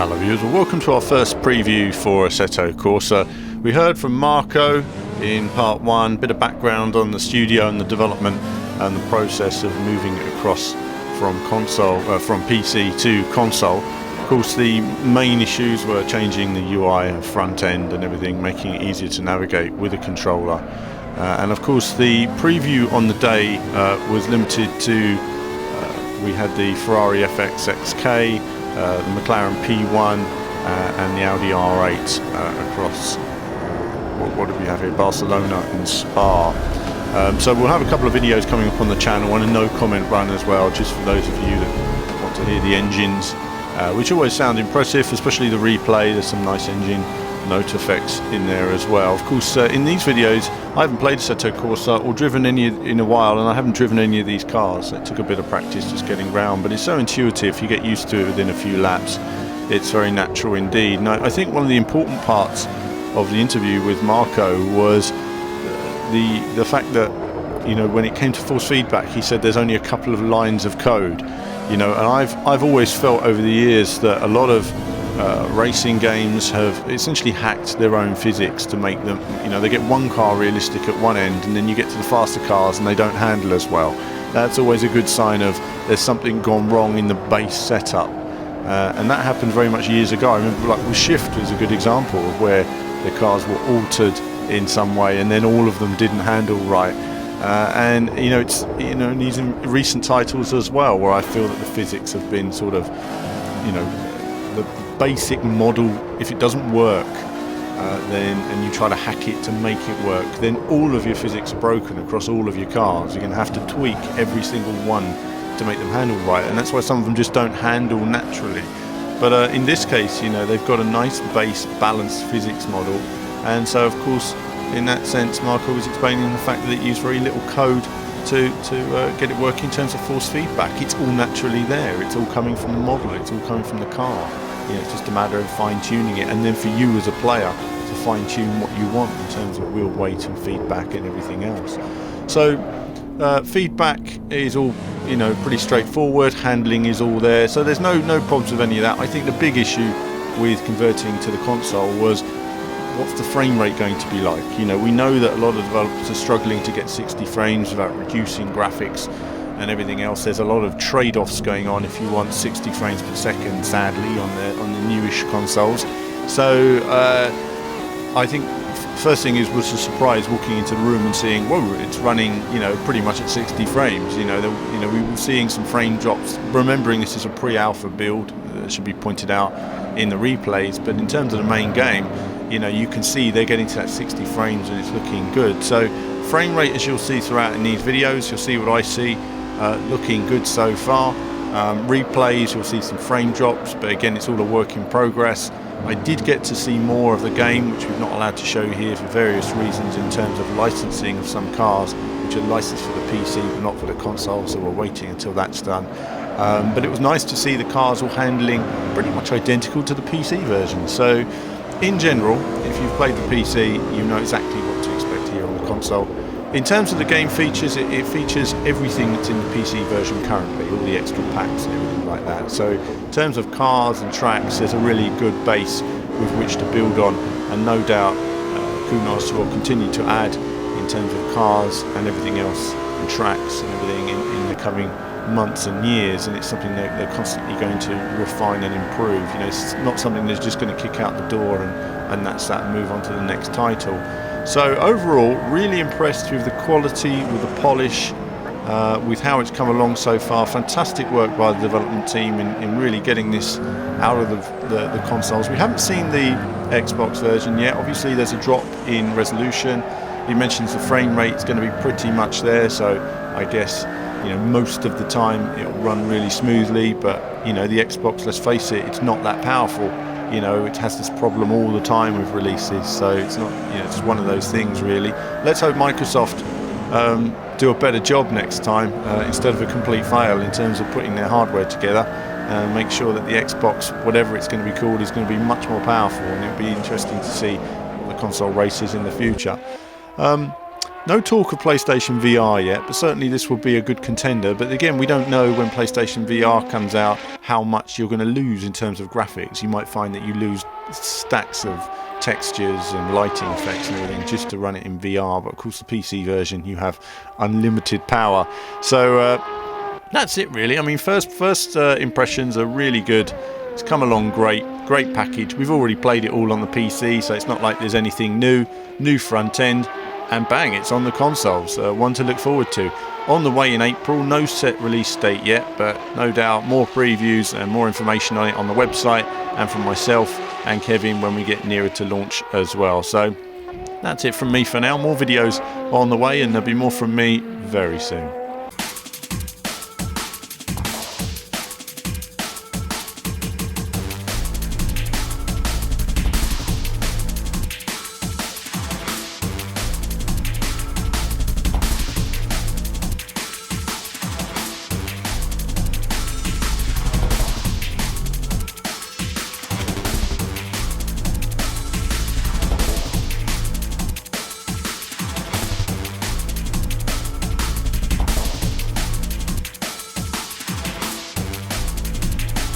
Hello viewers, well, welcome to our first preview for Assetto Corsa. We heard from Marco in part 1, bit of background on the studio and the development and the process of moving it across from PC to console. Of course, the main issues were changing the UI and front end and everything, making it easier to navigate with a controller. And of course, the preview on the day was limited to, we had the Ferrari FX XK, the McLaren P1 and the Audi R8 across, what do we have here, Barcelona and Spa. So we'll have a couple of videos coming up on the channel and a no comment run as well, just for those of you that want to hear the engines, which always sound impressive, especially the replay. There's some nice engine note effects in there as well. Of course, in these videos I haven't played Assetto Corsa or driven any in a while, and I haven't driven any of these cars. It took a bit of practice just getting round, but it's so intuitive. You get used to it within a few laps. It's very natural indeed. And I think one of the important parts of the interview with Marco was the fact that, you know, when it came to force feedback, he said there's only a couple of lines of code, you know, and I've always felt over the years that a lot of racing games have essentially hacked their own physics to make them, you know, they get one car realistic at one end and then you get to the faster cars and they don't handle as well. That's always a good sign of there's something gone wrong in the base setup, and that happened very much years ago. I remember, like, with Shift was a good example of where the cars were altered in some way and then all of them didn't handle right, and you know, it's, you know, in these recent titles as well, where I feel that the physics have been sort of, you know, the basic model, if it doesn't work, then, and you try to hack it to make it work, then all of your physics are broken across all of your cars. You're going to have to tweak every single one to make them handle right, and that's why some of them just don't handle naturally. But in this case, you know, they've got a nice base balanced physics model, and so of course in that sense Marco was explaining the fact that it used very little code to get it working in terms of force feedback. It's all naturally there, it's all coming from the model, it's all coming from the car. You know, it's just a matter of fine-tuning it, and then for you as a player to fine-tune what you want in terms of wheel weight and feedback and everything else. So feedback is all, you know, pretty straightforward. Handling is all there, so there's no problems with any of that. I think the big issue with converting to the console was, what's the frame rate going to be like? You know, we know that a lot of developers are struggling to get 60 frames without reducing graphics and everything else. There's a lot of trade-offs going on if you want 60 frames per second, sadly, on the newish consoles. So I think first thing was a surprise walking into the room and seeing, whoa, it's running, you know, pretty much at 60 frames. You know, we were seeing some frame drops. Remembering this is a pre-alpha build, should be pointed out in the replays, but in terms of the main game, you know, you can see they're getting to that 60 frames and it's looking good. So frame rate, as you'll see throughout in these videos, you'll see what I see, looking good so far. Replays, you'll see some frame drops, but again, it's all a work in progress. I did get to see more of the game, which we're not allowed to show here for various reasons in terms of licensing of some cars, which are licensed for the PC but not for the console, so we're waiting until that's done. But it was nice to see the cars all handling pretty much identical to the PC version. So in general, if you've played the PC, you know exactly what to expect here on the console. In terms of the game features, it features everything that's in the PC version currently, all the extra packs and everything like that. So in terms of cars and tracks, there's a really good base with which to build on, and no doubt Kunos will continue to add in terms of cars and everything else, and tracks and everything in the coming months and years, and it's something that they're constantly going to refine and improve. You know, it's not something that's just going to kick out the door and that's that, and move on to the next title. So overall, really impressed with the quality, with the polish, with how it's come along so far. Fantastic work by the development team in really getting this out of the consoles. We haven't seen the Xbox version yet. Obviously there's a drop in resolution. He mentions the frame rate is going to be pretty much there, so I guess, you know, most of the time it'll run really smoothly. But you know, the Xbox, let's face it, it's not that powerful. You know, it has this problem all the time with releases, so it's not, you know, it's one of those things really. Let's hope Microsoft do a better job next time, instead of a complete fail in terms of putting their hardware together. Make sure that the Xbox, whatever it's going to be called, is going to be much more powerful, and it'll be interesting to see what the console races in the future. No talk of PlayStation VR yet, but certainly this will be a good contender. But again, we don't know when PlayStation VR comes out how much you're going to lose in terms of graphics. You might find that you lose stacks of textures and lighting effects and everything just to run it in VR. But of course, the PC version, you have unlimited power. So that's it, really. I mean, first impressions are really good. It's come along great package. We've already played it all on the PC, so it's not like there's anything new front end. And bang, it's on the consoles. One to look forward to. On the way in April, no set release date yet, but no doubt more previews and more information on it on the website and from myself and Kevin when we get nearer to launch as well. So that's it from me for now. More videos on the way, and there'll be more from me very soon.